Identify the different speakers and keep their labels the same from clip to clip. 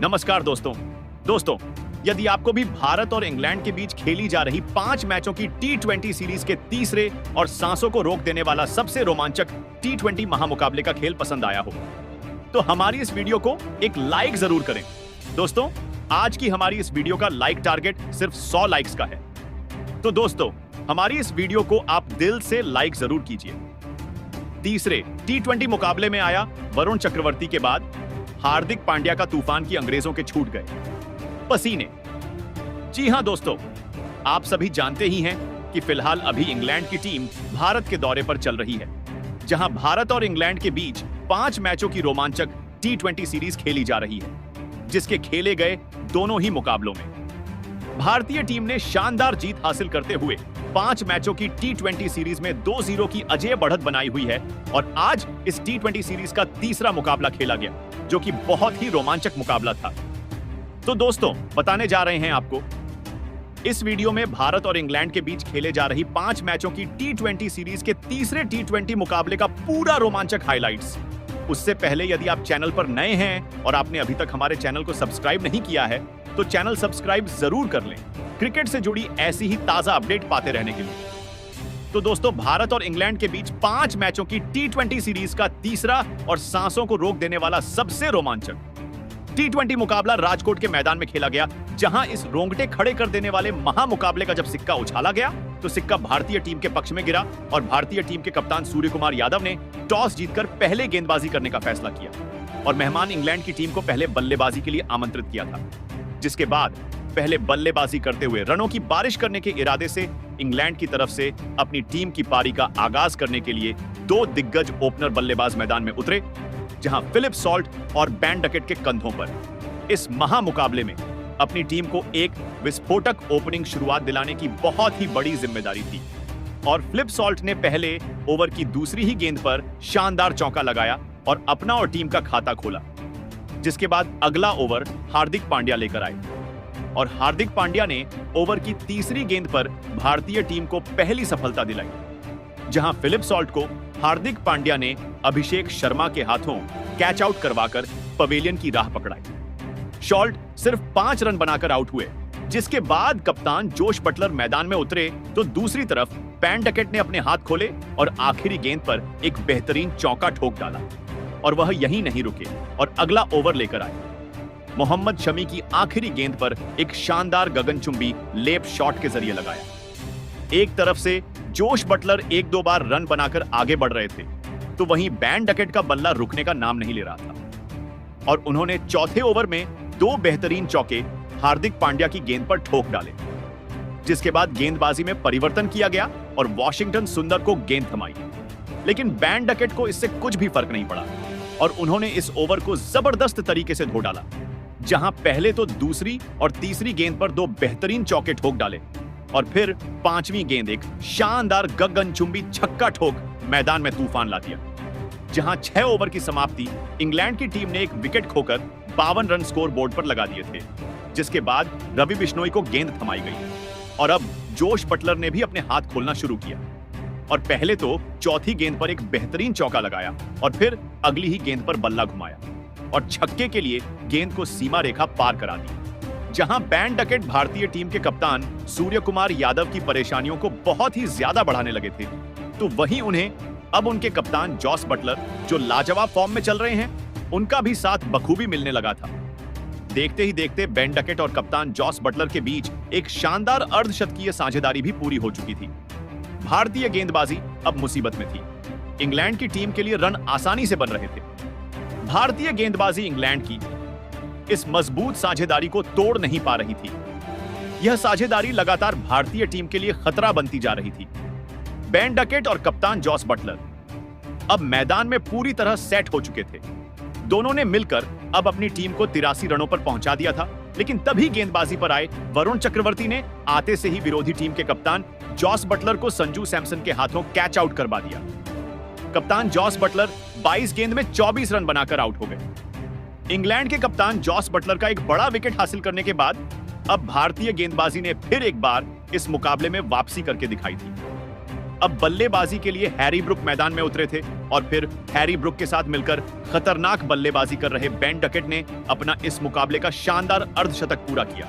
Speaker 1: नमस्कार दोस्तों, यदि आपको भी भारत और इंग्लैंड के बीच खेली जा रही 5 मैचों की T20 सीरीज के तीसरे और सांसों को रोक देने वाला सबसे रोमांचक T20 महामुकाबले का खेल पसंद आया हो, तो हमारी इस वीडियो को एक लाइक जरूर करें। दोस्तों, आज की हमारी इस वीडियो का लाइक टारगेट सिर्फ 100 लाइक्स का है। तो दोस्तों, हमारी इस वीडियो को आप दिल से लाइक जरूर कीजिए। तीसरे T20 मुकाबले में आया वरुण चक्रवर्ती के बाद हार्दिक पांड्या का तूफान की अंग्रेजों के छूट गए पसीने। जी हां दोस्तों, आप सभी जानते ही हैं कि फिलहाल अभी इंग्लैंड की टीम भारत के दौरे पर चल रही है, जहां भारत और इंग्लैंड के बीच 5 मैचों की रोमांचक T20 सीरीज खेली जा रही है, जिसके खेले गए दोनों ही मुकाबलों में भारतीय टीम ने शानदार जीत हासिल करते हुए 5 मैचों की T20 सीरीज में 2-0 की अजेय बढ़त बनाई हुई है और आज इस T20 सीरीज का तीसरा मुकाबला खेला गया, जो कि बहुत ही रोमांचक मुकाबला था। तो दोस्तों, बताने जा रहे हैं आपको इस वीडियो में भारत और इंग्लैंड के बीच खेले जा रही 5 मैचों की T20 सीरीज के तीसरे T20 मुकाबले का पूरा रोमांचक हाइलाइट्स। उससे पहले यदि आप चैनल पर नए हैं और आपने अभी तक हमारे चैनल को सब्सक्राइब नहीं किया है, तो चैनल सब्सक्राइब जरूर कर लें, क्रिकेट से जुड़ी ऐसी ही ताजा अपडेट पाते रहने के लिए। तो दोस्तों, भारत और इंग्लैंड के बीच 5 मैचों की T20 सीरीज का तीसरा और सांसों को रोक देने वाला सबसे रोमांचक T20 मुकाबला राजकोट के मैदान में खेला गया, जहां इस रोंगटे खड़े कर देने वाले महामुकाबले का जब सिक्का उछाला गया, तो सिक्का भारतीय टीम के पक्ष में गिरा और भारतीय टीम के कप्तान सूर्य कुमार यादव ने टॉस जीतकर पहले गेंदबाजी करने का फैसला किया और मेहमान इंग्लैंड की टीम को पहले बल्लेबाजी के लिए आमंत्रित किया था। जिसके बाद पहले बल्लेबाजी करते हुए रनों की बारिश करने के इरादे से इंग्लैंड की तरफ से अपनी टीम की पारी का आगाज करने के लिए 2 दिग्गज ओपनर बल्लेबाज मैदान में उतरे, जहां फिलिप सॉल्ट और बेन डकेट के कंधों पर इस महामुकाबले में अपनी टीम को एक विस्फोटक ओपनिंग शुरुआत दिलाने की बहुत ही बड़ी जिम्मेदारी थी और फिलिप सॉल्ट ने पहले ओवर की दूसरी ही गेंद पर शानदार चौका लगाया और अपना और टीम का खाता खोला। जिसके बाद अगला ओवर हार्दिक पांड्या लेकर आए और हार्दिक पांड्या ने ओवर की तीसरी गेंद पर भारतीय टीम को पहली सफलता दिलाई, जहां फिलिप सॉल्ट को हार्दिक पांड्या ने अभिषेक शर्मा के हाथों कैच आउट करवाकर पवेलियन की राह पकड़ाई। सॉल्ट सिर्फ 5 रन बनाकर आउट हुए, जिसके बाद कप्तान जोश बटलर मैदान में उतरे तो दूसरी तरफ बेन डकेट ने अपने हाथ खोले और आखिरी गेंद पर एक बेहतरीन चौका ठोक डाला और वह यहीं नहीं रुके और अगला ओवर लेकर आए। मोहम्मद शमी की आखिरी गेंद पर एक शानदार गगनचुंबी लेप शॉट के जरिए लगाया। एक तरफ से जोश बटलर 1-2 बार रन बनाकर आगे बढ़ रहे थे, तो वहीं बेन डकेट का बल्ला रुकने का नाम नहीं ले रहा था और उन्होंने चौथे ओवर में 2 बेहतरीन चौके हार्दिक पांड्या की गेंद पर ठोक डाले। जिसके बाद गेंदबाजी में परिवर्तन किया गया और वॉशिंगटन सुंदर को गेंद थमाई, लेकिन बेन डकेट को इससे कुछ भी फर्क नहीं पड़ा और उन्होंने इस ओवर को जबरदस्त तरीके से धो डाला, जहां पहले तो दूसरी और तीसरी गेंद पर 2 बेहतरीन चौके ठोक डाले और फिर 5वीं गेंद एक शानदार गगनचुंबी छक्का ठोक मैदान में तूफान ला दिया, जहां 6 ओवर की समाप्ति इंग्लैंड की टीम ने एक विकेट खोकर 52 रन स्कोर बोर्ड पर लगा दिए थे। जिसके बाद रवि बिश्नोई को गेंद थमाई गई और अब जोश बटलर ने भी अपने हाथ खोलना शुरू किया और पहले तो चौथी गेंद पर एक बेहतरीन चौका लगाया और फिर अगली ही गेंद पर बल्ला घुमाया और छक्के के लिए गेंद को सीमा रेखा पार करा दी। जहां बेन डकेट भारतीय टीम के कप्तान सूर्य कुमार यादव की परेशानियों को बहुत ही ज्यादा बढ़ाने लगे थे, तो वहीं उन्हें अब उनके कप्तान जॉस बटलर, जो लाजवाब फॉर्म में चल रहे हैं, उनका भी साथ बखूबी मिलने लगा था। देखते ही देखते बेन डकेट और कप्तान जॉस बटलर के बीच एक शानदार अर्धशतकीय साझेदारी भी पूरी हो चुकी थी। भारतीय गेंदबाजी अब मुसीबत में थी। इंग्लैंड की टीम के लिए रन आसानी से बन रहे थे। भारतीय गेंदबाजी इंग्लैंड की इस मजबूत साझेदारी को तोड़ नहीं पा रही थी। यह साझेदारी लगातार भारतीय टीम के लिए खतरा बनती जा रही थी। बेन डकेट और कप्तान जॉस बटलर अब मैदान में पूरी तरह सेट हो चुके थे। दोनों ने मिलकर अब अपनी टीम को 83 रनों पर पहुंचा दिया था, लेकिन तभी गेंदबाजी पर आए वरुण चक्रवर्ती ने आते से ही विरोधी टीम के कप्तान जॉस बटलर को संजू सैमसन के हाथों कैच आउट करवा दिया। कप्तान जॉस बटलर 22 गेंद में 24 रन बनाकर आउट हो गए। इंग्लैंड के कप्तान जॉस बटलर का एक बड़ा विकेट हासिल करने के बाद अब भारतीय गेंदबाजी ने फिर एक बार इस मुकाबले में वापसी करके दिखाई थी। अब बल्लेबाजी के लिए हैरी ब्रुक मैदान में उतरे थे और फिर हैरी ब्रुक के साथ मिलकर खतरनाक बल्लेबाजी कर रहे बेन डकेट ने अपना इस मुकाबले का शानदार अर्धशतक पूरा किया।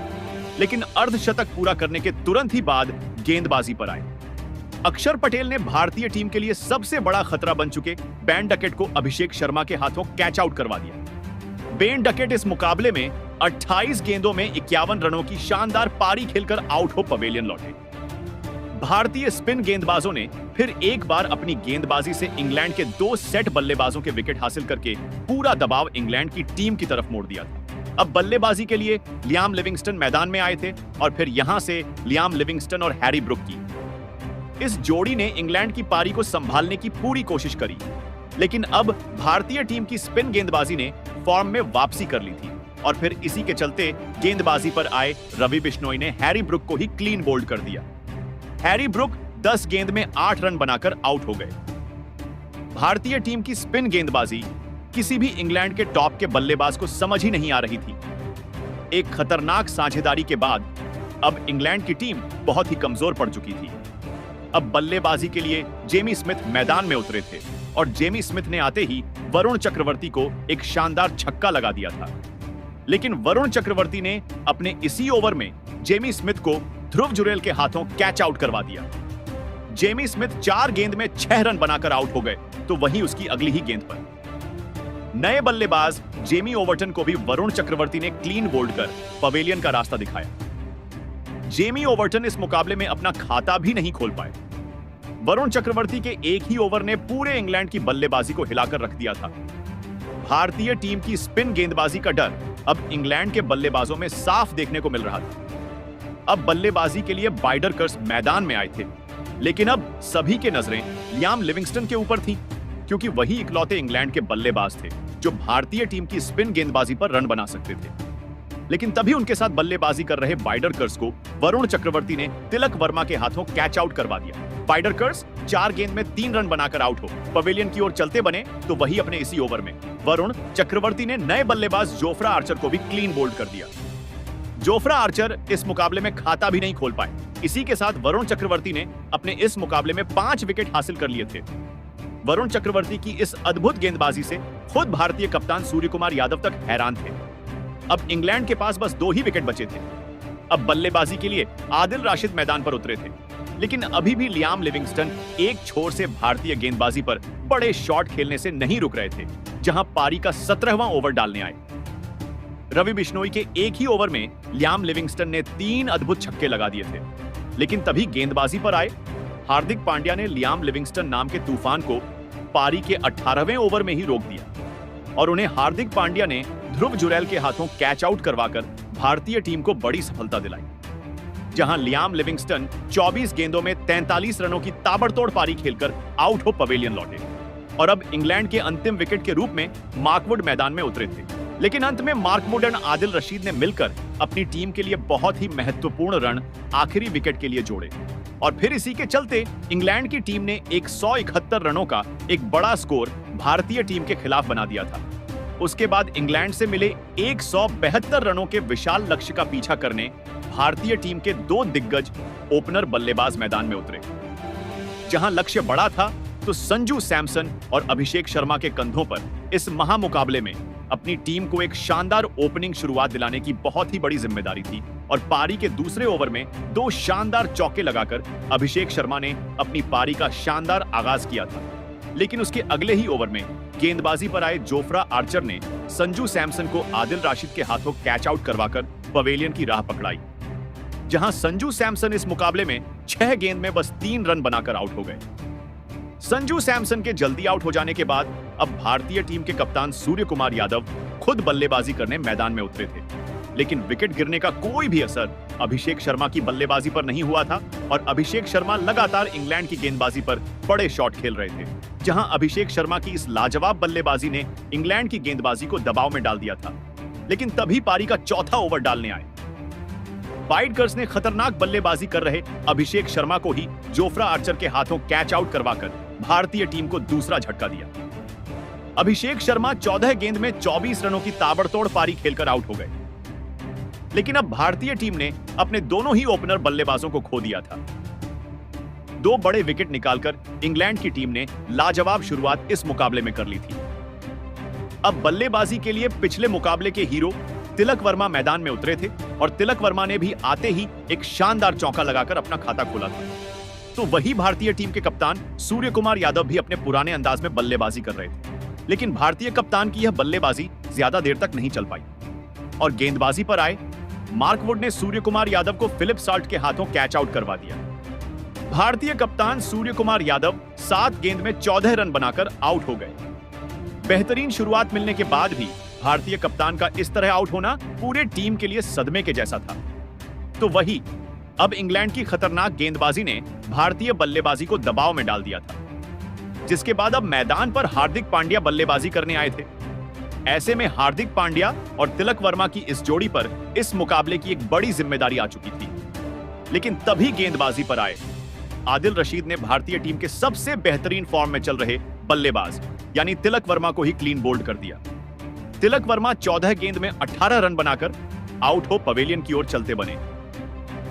Speaker 1: लेकिन अर्धशतक पूरा करने के तुरंत ही बाद गेंदबाजी पर आए। अक्षर पटेल ने भारतीय टीम के लिए सबसे बड़ा खतरा बन चुके बेन डकेट को अभिषेक शर्मा के हाथों कैच आउट करवा दिया। बेन डकेट इस मुकाबले में 28 गेंदों में 51 रनों की शानदार पारी खेलकर आउट हो पवेलियन लौटे। भारतीय स्पिन गेंदबाजों ने फिर एक बार अपनी गेंदबाजी से इंग्लैंड के 2 सेट बल्लेबाजों के विकेट हासिल करके पूरा दबाव इंग्लैंड की टीम की तरफ मोड़ दिया था। अब बल्लेबाजी के लिए लियाम लिविंगस्टन मैदान में आए थे और फिर यहां से लियाम लिविंगस्टन और हैरी ब्रुक की इस जोड़ी ने इंग्लैंड की पारी को संभालने की पूरी कोशिश करी। लेकिन अब भारतीय टीम की स्पिन गेंदबाजी ने फॉर्म में वापसी कर ली थी और फिर इसी के चलते गेंदबाजी पर आए रवि बिश्नोई ने हैरी ब्रुक को ही क्लीन बोल्ड कर दिया। हैरी ब्रुक 10 गेंद में 8 रन बनाकर आउट हो गए। भारतीय टीम की स्पिन गेंदबाजी किसी भी इंग्लैंड के टॉप के बल्लेबाज को समझ ही नहीं आ रही थी। एक खतरनाक साझेदारी के बाद अब इंग्लैंड की टीम बहुत ही कमजोर पड़ चुकी थी। अब बल्लेबाजी के लिए जेमी स्मिथ मैदान में उतरे थे और जेमी स्मिथ ने आते ही वरुण चक्रवर्ती को एक शानदार छक्का लगा दिया था। लेकिन वरुण चक्रवर्ती ने अपने इसी ओवर में जेमी स्मिथ को ध्रुव जुरेल के हाथों कैच आउट करवा दिया। जेमी स्मिथ 4 गेंद में 6 रन बनाकर आउट हो गए तो वहीं उसकी अगली ही गेंद पर नए बल्लेबाज जेमी ओवर्टन को भी वरुण चक्रवर्ती ने क्लीन बोल्ड कर पवेलियन का रास्ता दिखाया। जेमी ओवर्टन इस मुकाबले में अपना खाता भी नहीं खोल पाए। वरुण चक्रवर्ती के एक ही ओवर ने पूरे इंग्लैंड की बल्लेबाजी को हिलाकर रख दिया था। भारतीय टीम की स्पिन गेंदबाजी का डर अब इंग्लैंड के बल्लेबाजों में साफ देखने को मिल रहा था। अब बल्लेबाजी के लिए बाइडरकर्स मैदान में आए थे, लेकिन अब सभी के नजरें लियाम लिविंगस्टन के ऊपर थी, क्योंकि वही इकलौते इंग्लैंड के बल्लेबाज थे जो भारतीय टीम की स्पिन गेंदबाजी पर रन बना सकते थे। लेकिन तभी उनके साथ बल्लेबाजी कर रहे बाइडरकर्स को वरुण चक्रवर्ती ने तिलक वर्मा के हाथों कैच आउट करवा दिया। बाइडरकर्स 4 गेंद में 3 रन बनाकर आउट हो पवेलियन की ओर चलते बने तो वही अपने इसी ओवर में वरुण चक्रवर्ती ने नए बल्लेबाज जोफ्रा आर्चर को भी क्लीन बोल्ड कर दिया। जोफ्रा आर्चर इस मुकाबले में खाता भी नहीं खोल पाए। इसी के साथ वरुण चक्रवर्ती ने अपने इस मुकाबले में 5 विकेट हासिल कर लिए थे। वरुण चक्रवर्ती की इस अद्भुत गेंदबाजी से खुद भारतीय कप्तान सूर्यकुमार यादव तक हैरान थे। अब इंग्लैंड के पास बस 2 ही विकेट बचे थे। अब बल्लेबाजी के लिए आदिल राशिद मैदान पर उतरे थे, लेकिन अभी भी लियाम लिविंगस्टन एक छोर से भारतीय गेंदबाजी पर बड़े शॉट खेलने से नहीं रुक रहे थे, जहां पारी का 17वां ओवर डालने आए। रवि बिश्नोई के एक ही ओवर में लियाम लिविंगस्टन ने 3 अद्भुत छक्के लगा दिए थे, लेकिन तभी गेंदबाजी पर आए हार्दिक पांड्या ने लियाम लिविंगस्टन नाम के तूफान को पारी के 18वें ओवर में ही रोक दिया और उन्हें हार्दिक पांड्या ने ध्रुव जुरैल के हाथों कैच आउट करवाकर भारतीय टीम को बड़ी सफलता दिलाई, जहां लियाम लिविंगस्टन 24 गेंदों में 43 रनों की ताबड़तोड़ पारी खेलकर आउट हो पवेलियन लौटे और अब इंग्लैंड के अंतिम विकेट के रूप में मार्कवुड मैदान में उतरे थे। लेकिन अंत में मार्कवुड और आदिल रशीद ने मिलकर अपनी टीम के लिए बहुत ही महत्वपूर्ण रन आखिरी विकेट के लिए जोड़े और फिर इसी के चलते इंग्लैंड की टीम ने 171 रनों का एक बड़ा स्कोर भारतीय टीम के खिलाफ बना दिया था। उसके बाद इंग्लैंड से मिले 172 रनों के विशाल लक्ष्य का पीछा करने भारतीय टीम के 2 दिग्गज ओपनर बल्लेबाज मैदान में उतरे। जहां लक्ष्य बड़ा था तो संजू सैमसन और अभिषेक शर्मा के कंधों पर इस महामुकाबले में अपनी टीम को एक शानदार ओपनिंग शुरुआत दिलाने की बहुत ही बड़ी जिम्मेदारी थी और पारी के दूसरे ओवर में 2 शानदार चौके लगाकर अभिषेक शर्मा ने अपनी पारी का शानदार आगाज किया था। लेकिन उसके अगले ही ओवर में गेंदबाजी पर आए जोफ्रा आर्चर ने संजू सैमसन को आदिल राशिद के हाथों कैच आउट करवाकर पवेलियन की राह पकड़ाई, जहां संजू सैमसन इस मुकाबले में 6 गेंद में बस 3 रन बनाकर आउट हो गए। संजू सैमसन के जल्दी आउट हो जाने के बाद अब भारतीय टीम के कप्तान सूर्यकुमार यादव खुद बल्लेबाजी करने मैदान में उतरे थे, लेकिन विकेट गिरने का कोई भी असर अभिषेक शर्मा की बल्लेबाजी पर नहीं हुआ था और अभिषेक शर्मा लगातार इंग्लैंड की गेंदबाजी पर बड़े शॉट खेल रहे थे, जहां अभिषेक शर्मा की इस लाजवाब बल्लेबाजी ने इंग्लैंड की गेंदबाजी को दबाव में डाल दिया था। लेकिन तभी पारी का चौथा ओवर डालने आए बाइडकर्स ने खतरनाक बल्लेबाजी कर रहे अभिषेक शर्मा को ही जोफ्रा आर्चर के हाथों कैच आउट करवाकर भारतीय टीम को दूसरा झटका दिया। अभिषेक शर्मा 14 गेंद में 24 रनों की ताबड़तोड़ पारी खेलकर आउट हो गए, लेकिन अब भारतीय टीम ने अपने दोनों ही ओपनर बल्लेबाजों को खो दिया था। 2 बड़े विकेट निकालकर इंग्लैंड की टीम ने लाजवाब शुरुआत इस मुकाबले में कर ली थी। अब बल्लेबाजी के लिए पिछले मुकाबले के हीरो तिलक वर्मा मैदान में उतरे थे और तिलक वर्मा ने भी आते ही एक शानदार चौका लगाकर अपना खाता खोला था। तो वही भारतीय टीम के कप्तान सूर्य कुमार यादव भी अपने पुराने अंदाज में बल्लेबाजी कर रहे थे, लेकिन भारतीय कप्तान की यह बल्लेबाजी ज्यादा देर तक नहीं चल पाई और गेंदबाजी पर आए मार्क वुड ने सूर्य कुमार यादव को फिलिप सॉल्ट के हाथों कैच आउट करवा दिया। भारतीय कप्तान सूर्य कुमार यादव 7 गेंद में 14 रन बनाकर आउट हो गए। बेहतरीन शुरुआत मिलने के बाद भी भारतीय कप्तान का इस तरह आउट होना पूरे टीम के लिए सदमे के जैसा था। तो वही अब इंग्लैंड की खतरनाक गेंदबाजी ने भारतीय बल्लेबाजी को दबाव में डाल दिया था, जिसके बाद अब मैदान पर हार्दिक पांड्या बल्लेबाजी करने आए थे। ऐसे में हार्दिक पांड्या और तिलक वर्मा की इस जोड़ी पर इस मुकाबले की एक बड़ी जिम्मेदारी आ चुकी थी। लेकिन तभी गेंदबाजी पर आए आदिल रशीद ने भारतीय टीम के सबसे बेहतरीन फॉर्म में चल रहे बल्लेबाज यानी तिलक वर्मा को ही क्लीन बोल्ड कर दिया। तिलक वर्मा 14 गेंद में 18 रन बनाकर आउट हो पवेलियन की ओर चलते बने।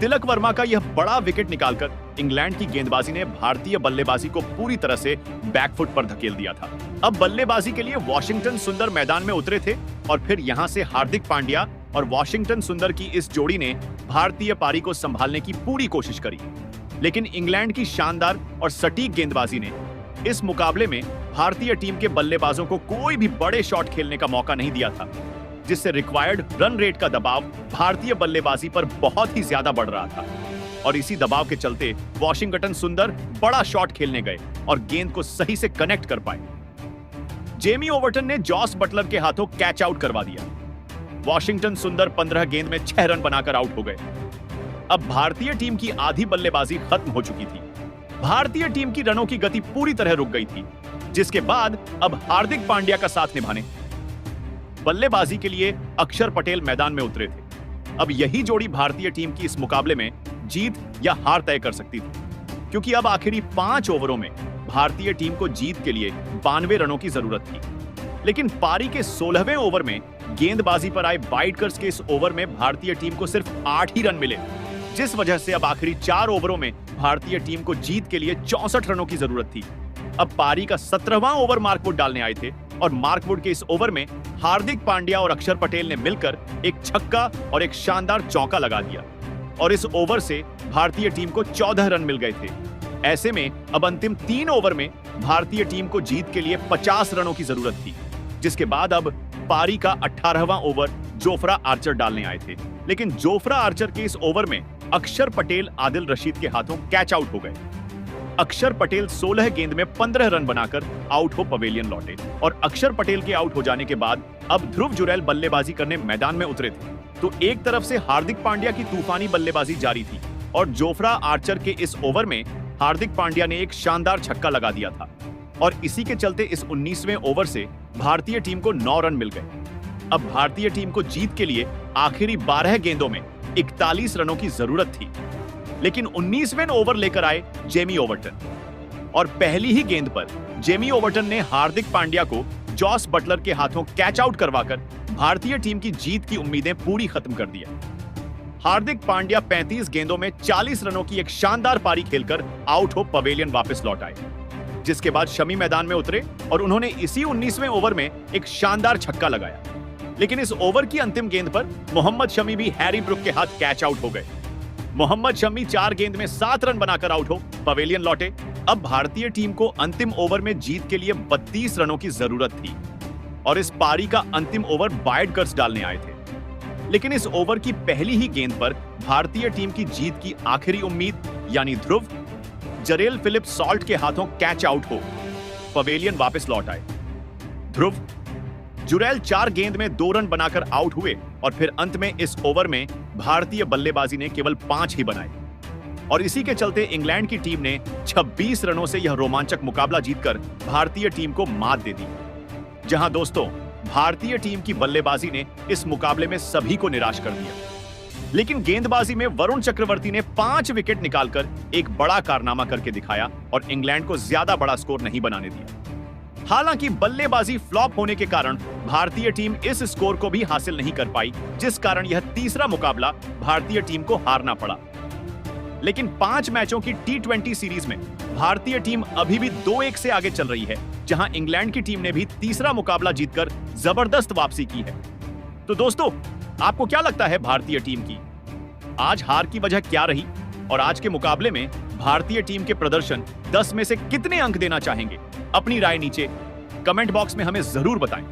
Speaker 1: तिलक वर्मा का यह बड़ा विकेट निकालकर इंग्लैंड की गेंदबाजी ने भारतीय बल्लेबाजी को पूरी तरह से बैकफुट पर धकेल दिया था। अब बल्लेबाजी के लिए वॉशिंगटन सुंदर मैदान में उतरे थे और फिर यहां से हार्दिक पांड्या और वॉशिंगटन सुंदर की इस जोड़ी ने भारतीय पारी को संभालने की पूरी कोशिश करी। लेकिन इंग्लैंड की शानदार और सटीक गेंदबाजी ने इस मुकाबले में भारतीय टीम के बल्लेबाजों को कोई भी बड़े शॉट खेलने का मौका नहीं दिया था, जिससे रिक्वायर्ड रन रेट का दबाव भारतीय बल्लेबाजी पर बहुत ही ज्यादा बढ़ रहा था। और इसी दबाव के चलते वॉशिंगटन सुंदर बड़ा शॉट खेलने गए और गेंद को सही से कनेक्ट कर पाए। जेमी ओवर्टन ने जॉस बटलर के हाथों कैच आउट करवा दिया। वॉशिंगटन सुंदर 15 गेंद में 6 रन बनाकर आउट हो गए। अब भारतीय टीम की आधी बल्लेबाजी खत्म हो चुकी थी। भारतीय टीम की रनों की गति पूरी तरह रुक गई थी, जिसके बाद अब हार्दिक पांड्या का साथ निभाने बल्लेबाजी के लिए अक्षर पटेल मैदान में उतरे थे। अब यही जोड़ी भारतीय टीम की इस मुकाबले में जीत या हार तय कर सकती थी, क्योंकि अब आखिरी 5 ओवरों में भारतीय टीम को जीत के लिए 92 रनों की जरूरत थी। लेकिन पारी के 16वें ओवर में गेंदबाजी पर आए वाइटकर्स के इस ओवर में भारतीय टीम को सिर्फ 8 ही रन मिले, जिस वजह से अब आखिरी 4 ओवरों में भारतीय टीम को जीत के लिए 64 रनों की जरूरत थी। अब पारी का 17वां ओवर मार्क वुड डालने आए थे और मार्क वुड के इस ओवर में हार्दिक पांड्या और अक्षर पटेल ने मिलकर एक छक्का और एक शानदार चौका लगा दिया और इस ओवर से भारतीय टीम को 14 रन मिल गए थे। ऐसे में अब अंतिम 3 ओवर में भारतीय टीम को जीत के लिए 50 रनों की जरूरत थी, जिसके बाद अब पारी का 18वां ओवर जोफ्रा आर्चर डालने आए थे। लेकिन जोफ्रा आर्चर के इस ओवर में अक्षर पटेल आदिल रशीद के हाथों कैच आउट हो गए। अक्षर पटेल 16 गेंद में 15 रन बनाकर आउट हो पवेलियन लौटे और अक्षर पटेल के आउट हो जाने के बाद अब ध्रुव जुरैल बल्लेबाजी करने मैदान में उतरे थे। तो एक तरफ से हार्दिक पांड्या की तूफानी बल्लेबाजी जारी थी और जोफ्रा आर्चर के इस ओवर में हार्दिक पांड्या ने एक शानदार छक्का लगा दिया था और इसी के चलते इस 19वें ओवर से भारतीय टीम को 9 रन मिल गए। अब भारतीय टीम को जीत के लिए आखिरी 12 गेंदों में 41 रनों की जरूरत थी। लेकिन 19वें ओवर लेकर आए जेमी ओवर्टन और पहली ही गेंद पर जेमी ओवर्टन ने हार्दिक पांड्या को जॉस बटलर के हाथों कैच आउट करवाकर भारतीय टीम की जीत की उम्मीदें पूरी खत्म कर दिया। हार्दिक पांड्या 35 गेंदों में 40 रनों की एक शानदार पारी खेलकर आउट हो पवेलियन वापस लौट आए, जिसके बाद शमी मैदान में उतरे और उन्होंने इसी 19वें ओवर में एक शानदार छक्का लगाया। लेकिन इस ओवर की अंतिम गेंद पर मोहम्मद शमी भी हैरी ब्रुक के हाथ कैच आउट हो गए। मोहम्मद शमी 4 गेंद में 7 रन बनाकर आउट हो पवेलियन लौटे। अब भारतीय टीम को अंतिम ओवर में जीत के लिए 32 रनों की जरूरत थी और इस पारी का अंतिम ओवर वाइटकर्स डालने आए थे। लेकिन इस ओवर की पहली ही गेंद पर भारतीय टीम की जीत की आखिरी उम्मीद यानी ध्रुव जरेल फिलिप सॉल्ट के हाथों कैच आउट हो पवेलियन वापस लौट आए। ध्रुव जुरैल 4 गेंद में 2 रन बनाकर आउट हुए और फिर अंत में इस ओवर में भारतीय बल्लेबाजी ने केवल 5 ही बनाए और इसी के चलते इंग्लैंड की टीम ने 26 रनों से यह रोमांचक मुकाबला जीतकर भारतीय टीम को मात दे दी। जहां दोस्तों भारतीय टीम की बल्लेबाजी ने इस मुकाबले में सभी को निराश कर दिया, लेकिन गेंदबाजी में वरुण चक्रवर्ती ने 5 विकेट निकालकर एक बड़ा कारनामा करके दिखाया और इंग्लैंड को ज्यादा बड़ा स्कोर नहीं बनाने दिया। हालांकि बल्लेबाजी फ्लॉप होने के कारण भारतीय टीम इस स्कोर को भी हासिल नहीं कर पाई, जिस कारण यह तीसरा मुकाबला भारतीय टीम को हारना पड़ा। लेकिन 5 मैचों की टी20 सीरीज में भारतीय टीम अभी भी 2-1 से आगे चल रही है, जहां इंग्लैंड की टीम ने भी तीसरा मुकाबला जीतकर जबरदस्त वापसी की है। तो दोस्तों, आपको क्या लगता है भारतीय टीम की आज हार की वजह क्या रही और आज के मुकाबले में भारतीय टीम के प्रदर्शन 10 में से कितने अंक देना चाहेंगे? अपनी राय नीचे कमेंट बॉक्स में हमें जरूर बताएं।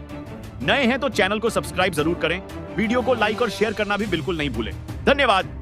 Speaker 1: नए हैं तो चैनल को सब्सक्राइब जरूर करें, वीडियो को लाइक और शेयर करना भी बिल्कुल नहीं भूलें। धन्यवाद।